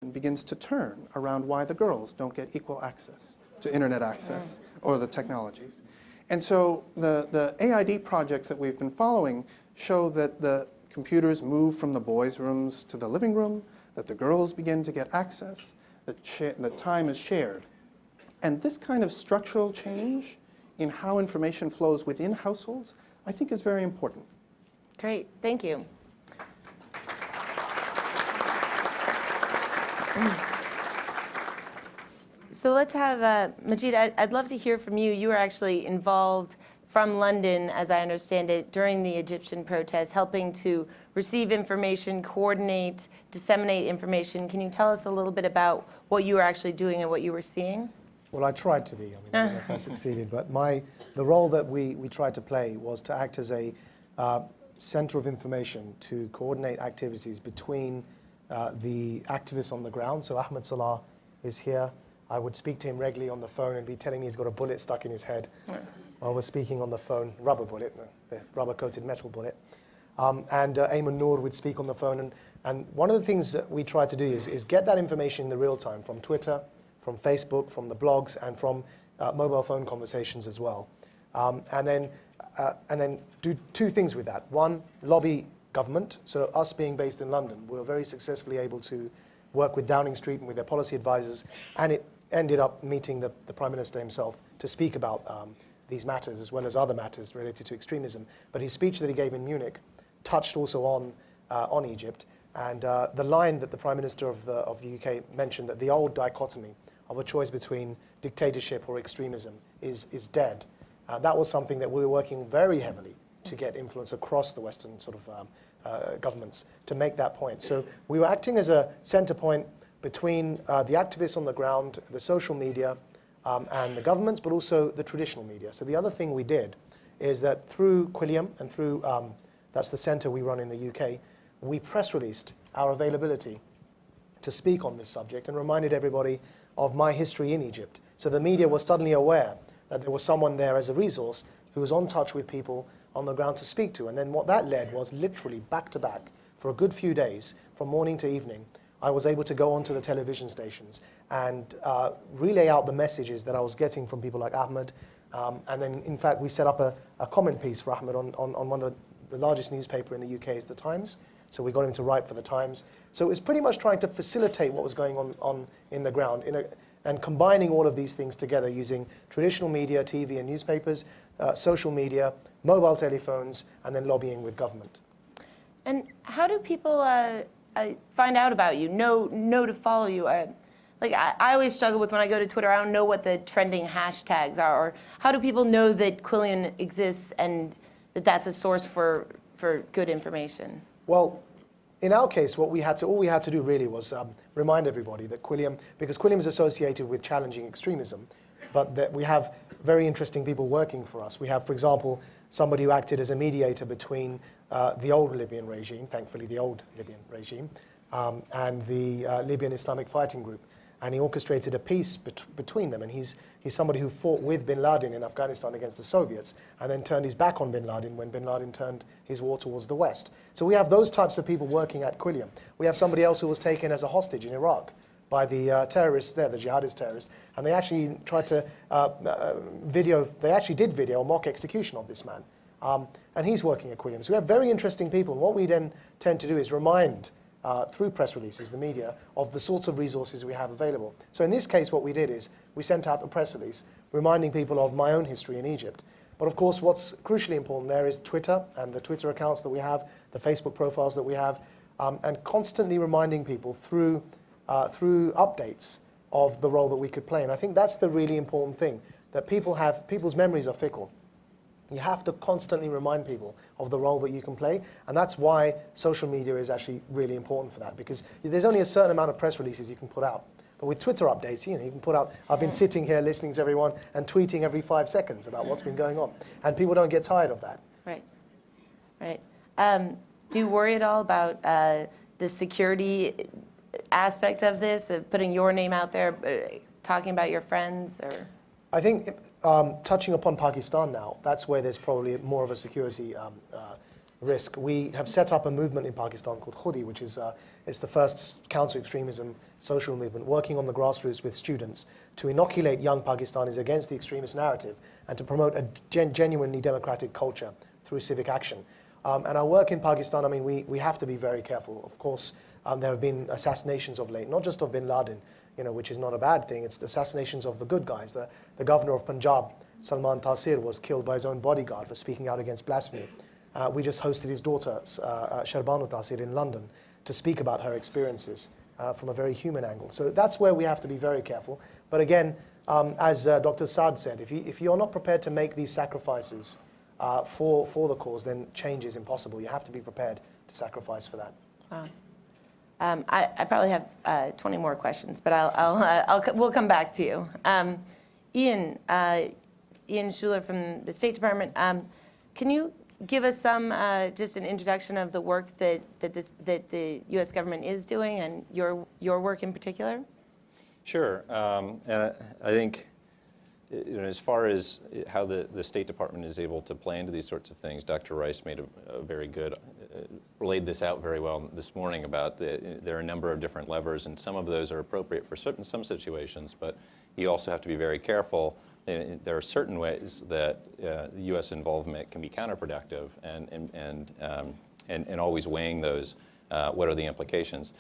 begins to turn around why the girls don't get equal access to internet access or the technologies. And so the AID projects that we've been following show that the computers move from the boys' rooms to the living room, that the girls begin to get access, that time is shared. And this kind of structural change in how information flows within households, I think is very important. Great, thank you. So let's have, Majid, I'd love to hear from you. You were actually involved from London, as I understand it, during the Egyptian protests, helping to receive information, coordinate, disseminate information. Can you tell us a little bit about what you were actually doing and what you were seeing? Well, I tried to be. I mean, I don't know if I succeeded, but the role that we tried to play was to act as a center of information to coordinate activities between the activists on the ground. So Ahmed Salah is here. I would speak to him regularly on the phone and be telling me he's got a bullet stuck in his head while we're speaking on the phone, rubber bullet, the rubber-coated metal bullet. And Ayman Noor would speak on the phone. And one of the things that we try to do is get that information in the real time from Twitter, from Facebook, from the blogs, and from mobile phone conversations as well. And then do two things with that. One, lobby government. So us being based in London, we were very successfully able to work with Downing Street and with their policy advisors, and it ended up meeting the Prime Minister himself to speak about these matters as well as other matters related to extremism. But his speech that he gave in Munich touched also on Egypt. And the line that the Prime Minister of the UK mentioned, that the old dichotomy of a choice between dictatorship or extremism is dead. That was something that we were working very heavily to get influence across the Western sort of governments to make that point. So we were acting as a center point between the activists on the ground, the social media, and the governments, but also the traditional media. So the other thing we did is that through Quilliam and through, that's the center we run in the UK, we press released our availability to speak on this subject and reminded everybody of my history in Egypt. So the media was suddenly aware that there was someone there as a resource who was on touch with people on the ground to speak to. And then what that led was literally back to back for a good few days, from morning to evening, I was able to go onto the television stations and relay out the messages that I was getting from people like Ahmed. And then, in fact, we set up a comment piece for Ahmed on one of the largest newspaper in the UK is The Times. So we got him to write for The Times. So it was pretty much trying to facilitate what was going on in the ground and combining all of these things together using traditional media, TV and newspapers, social media, mobile telephones, and then lobbying with government. And how do people find out about you, know to follow you? Like I always struggle with when I go to Twitter, I don't know what the trending hashtags are. Or how do people know that Quilliam exists and that that's a source for good information? Well, in our case, all we had to do really was remind everybody that Quilliam, because Quilliam is associated with challenging extremism, but that we have very interesting people working for us. We have, for example, somebody who acted as a mediator between the old Libyan regime, thankfully the old Libyan regime, and the Libyan Islamic Fighting Group. And he orchestrated a peace between them. And he's somebody who fought with bin Laden in Afghanistan against the Soviets and then turned his back on bin Laden when bin Laden turned his war towards the West. So we have those types of people working at Quilliam. We have somebody else who was taken as a hostage in Iraq by the terrorists there, the jihadist terrorists. And they actually tried to they actually did video a mock execution of this man. And he's working at Quilliam. So we have very interesting people. And what we then tend to do is remind through press releases, the media, of the sorts of resources we have available. So in this case, what we did is we sent out a press release reminding people of my own history in Egypt. But of course, what's crucially important there is Twitter and the Twitter accounts that we have, the Facebook profiles that we have, and constantly reminding people through updates of the role that we could play. And I think that's the really important thing, that people's memories are fickle. You have to constantly remind people of the role that you can play, and that's why social media is actually really important for that, because there's only a certain amount of press releases you can put out. But with Twitter updates, you can put out, I've been sitting here listening to everyone and tweeting every 5 seconds about what's been going on, and people don't get tired of that. Right, right. Do you worry at all about the security aspect of this, of putting your name out there, talking about your friends, or? I think touching upon Pakistan now, that's where there's probably more of a security risk. We have set up a movement in Pakistan called Khudi, which is it's the first counter-extremism social movement working on the grassroots with students to inoculate young Pakistanis against the extremist narrative and to promote a genuinely democratic culture through civic action. And our work in Pakistan, I mean, we have to be very careful. Of course, there have been assassinations of late, not just of bin Laden, which is not a bad thing. It's the assassinations of the good guys. The governor of Punjab, Salman Taseer, was killed by his own bodyguard for speaking out against blasphemy. We just hosted his daughter, Sharbanu Taseer, in London to speak about her experiences from a very human angle. So that's where we have to be very careful. But again, as Dr. Saad said, if you're not prepared to make these sacrifices for the cause, then change is impossible. You have to be prepared to sacrifice for that. Wow. I probably have 20 more questions, but we'll come back to you. Ian Schuler from the State Department, can you give us just an introduction of the work that the U.S. government is doing and your work in particular? Sure, and I think as far as how the State Department is able to play into these sorts of things, Dr. Rice made a very good, laid this out very well this morning about there are a number of different levers, and some of those are appropriate for some situations, but you also have to be very careful. There are certain ways that the U.S. involvement can be counterproductive, and always weighing those, what are the implications.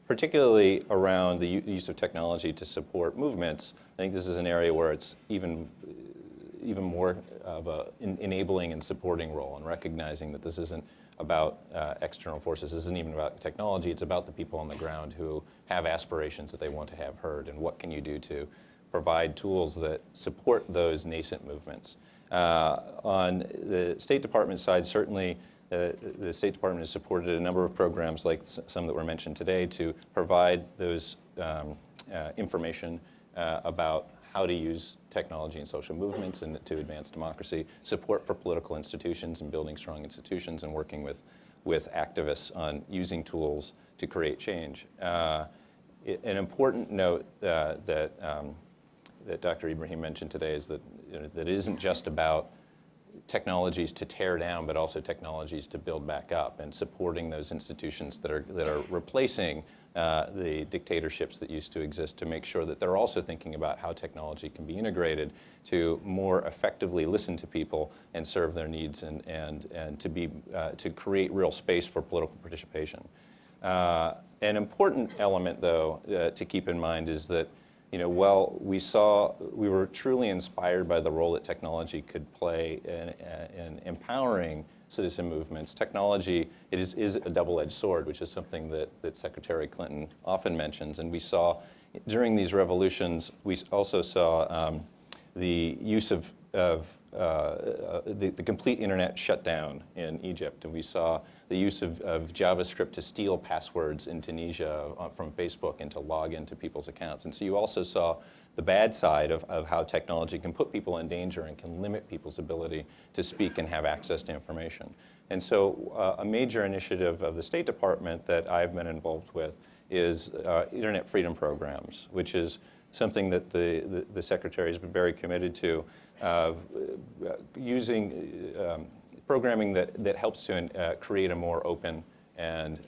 Particularly around the use of technology to support movements, I think this is an area where it's even more of an enabling and supporting role, and recognizing that this isn't about external forces, this isn't even about technology, it's about the people on the ground who have aspirations that they want to have heard, and what can you do to provide tools that support those nascent movements. On the State Department side, certainly the State Department has supported a number of programs like some that were mentioned today to provide those information about how to use technology in social movements and to advance democracy, support for political institutions and building strong institutions, and working with activists on using tools to create change. An important note that Dr. Ibrahim mentioned today is that that it isn't just about technologies to tear down, but also technologies to build back up, and supporting those institutions that are replacing the dictatorships that used to exist, to make sure that they're also thinking about how technology can be integrated to more effectively listen to people and serve their needs, and to create real space for political participation. An important element, though, to keep in mind is that while we were truly inspired by the role that technology could play in empowering citizen movements, technology is a double-edged sword, which is something that Secretary Clinton often mentions. And we saw during these revolutions, we also saw the use of the complete internet shut down in Egypt, and we saw the use of JavaScript to steal passwords in Tunisia from Facebook and to log into people's accounts. And so you also saw the bad side of how technology can put people in danger and can limit people's ability to speak and have access to information. And so a major initiative of the State Department that I've been involved with is Internet Freedom Programs, which is something that the Secretary has been very committed to, using programming that helps to create a more open and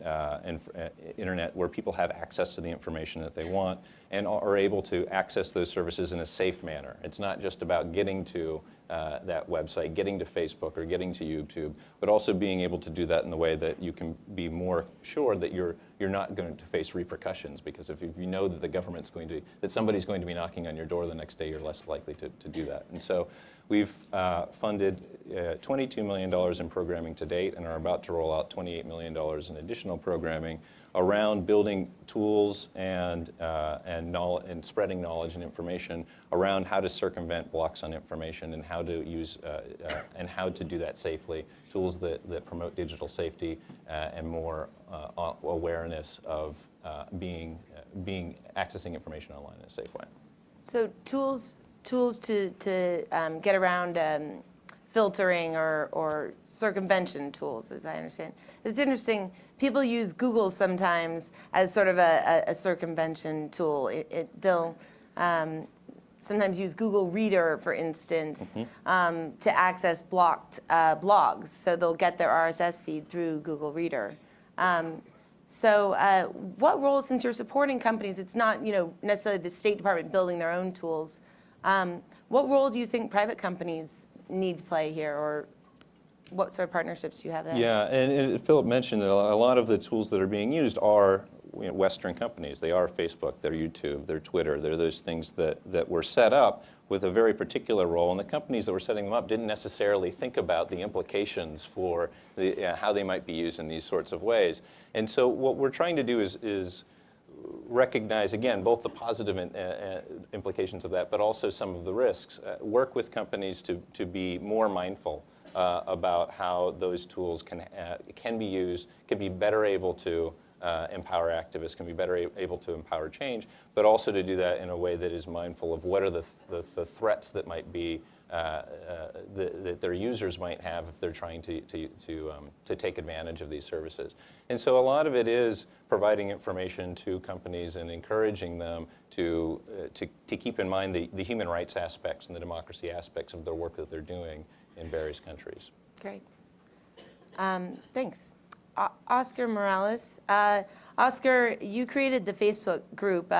internet where people have access to the information that they want and are able to access those services in a safe manner. It's not just about getting to that website, getting to Facebook or getting to YouTube, but also being able to do that in the way that you can be more sure that you're not going to face repercussions, because if you know that the government's that somebody's going to be knocking on your door the next day, you're less likely to do that. And so we've funded $22 million in programming to date, and are about to roll out $28 million in additional programming around building tools and spreading knowledge and information around how to circumvent blocks on information, and how to use and how to do that safely. Tools that promote digital safety and more awareness of accessing information online in a safe way. So tools to get around filtering or circumvention tools, as I understand. It's interesting. People use Google sometimes as sort of a circumvention tool. sometimes use Google Reader, for instance, to access blocked blogs. So they'll get their RSS feed through Google Reader. So what role, since you're supporting companies, it's not necessarily the State Department building their own tools, what role do you think private companies need to play here, or what sort of partnerships do you have there? Yeah, and Philip mentioned that a lot of the tools that are being used are Western companies. They are Facebook, they're YouTube, they're Twitter. They're those things that were set up with a very particular role, and the companies that were setting them up didn't necessarily think about the implications for how they might be used in these sorts of ways. And so what we're trying to do is recognize, again, both the positive implications of that, but also some of the risks. Work with companies to be more mindful about how those tools can be used, can be better able to empower activists, can be better able to empower change, but also to do that in a way that is mindful of what are the threats that might be that their users might have if they're trying to take advantage of these services. And so a lot of it is providing information to companies and encouraging them to keep in mind the human rights aspects and the democracy aspects of their work that they're doing in various countries. Great. Thanks. Oscar Morales. Oscar, you created the Facebook group,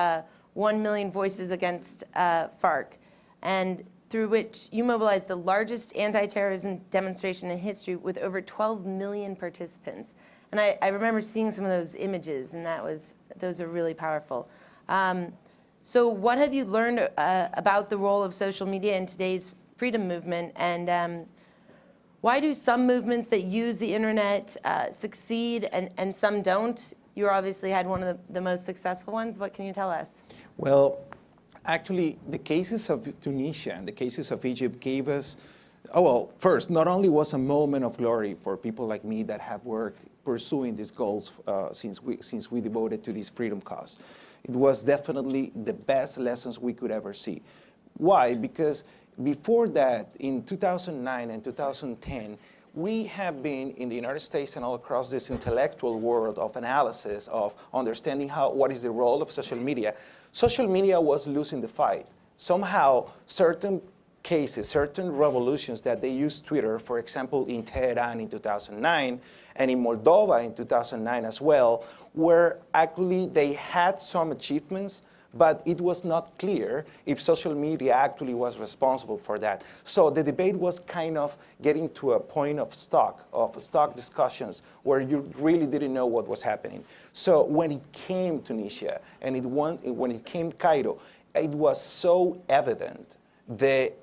1 Million Voices Against FARC, and through which you mobilized the largest anti-terrorism demonstration in history with over 12 million participants. And I remember seeing some of those images, and those are really powerful. So what have you learned about the role of social media in today's freedom movement, and why do some movements that use the internet succeed and some don't? You obviously had one of the most successful ones. What can you tell us? Well, actually, the cases of Tunisia and the cases of Egypt gave us, well, first, not only was a moment of glory for people like me that have worked pursuing these goals since we devoted to this freedom cause. It was definitely the best lessons we could ever see. Why? Because before that, in 2009 and 2010, we have been in the United States and all across this intellectual world of analysis, of understanding what is the role of social media. Social media was losing the fight. Somehow, certain cases, certain revolutions that they used Twitter, for example, in Tehran in 2009 and in Moldova in 2009 as well, where actually they had some achievements, but it was not clear if social media actually was responsible for that. So the debate was kind of getting to a point of stock discussions where you really didn't know what was happening. So when it came Tunisia and when it came Cairo, it was so evident the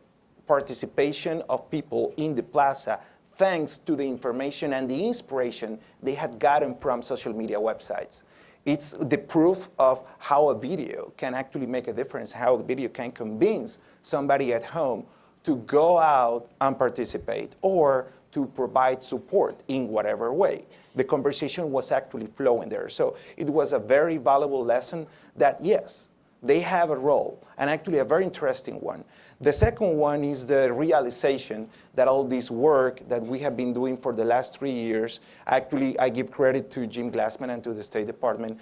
participation of people in the plaza thanks to the information and the inspiration they had gotten from social media websites. It's the proof of how a video can actually make a difference, how a video can convince somebody at home to go out and participate or to provide support in whatever way. The conversation was actually flowing there. So it was a very valuable lesson that, yes, they have a role, and actually a very interesting one. The second one is the realization that all this work that we have been doing for the last 3 years, actually I give credit to Jim Glassman and to the State Department,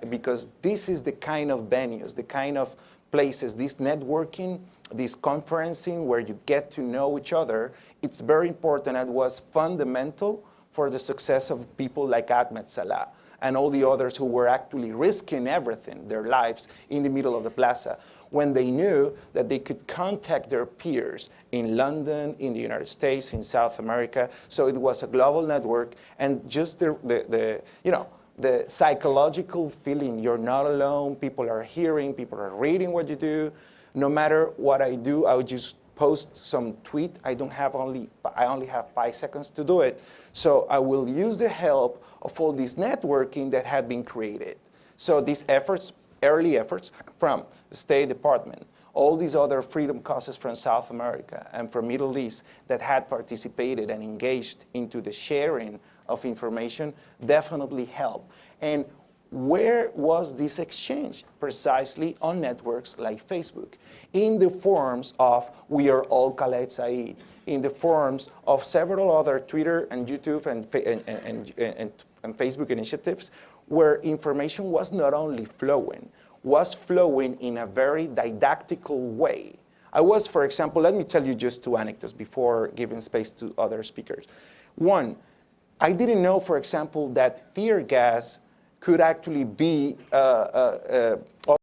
because this is the kind of venues, the kind of places, this networking, this conferencing where you get to know each other. It's very important and was fundamental for the success of people like Ahmed Salah and all the others who were actually risking everything, their lives, in the middle of the plaza, when they knew that they could contact their peers in London, in the United States, in South America. So it was a global network, and just the psychological feeling, you're not alone, people are hearing, people are reading what you do. No matter what I do, I would just post some tweet. I only have 5 seconds to do it. So I will use the help of all this networking that had been created. So these efforts, early efforts from the State Department, all these other freedom causes from South America and from Middle East that had participated and engaged into the sharing of information definitely helped. And where was this exchange? Precisely on networks like Facebook, in the forums of We Are All Khaled Said, in the forums of several other Twitter and YouTube and Facebook initiatives, where information was not only flowing, was flowing in a very didactical way I was, for example, let me tell you just 2 anecdotes before giving space to other speakers. One, I didn't know, for example, that tear gas could actually be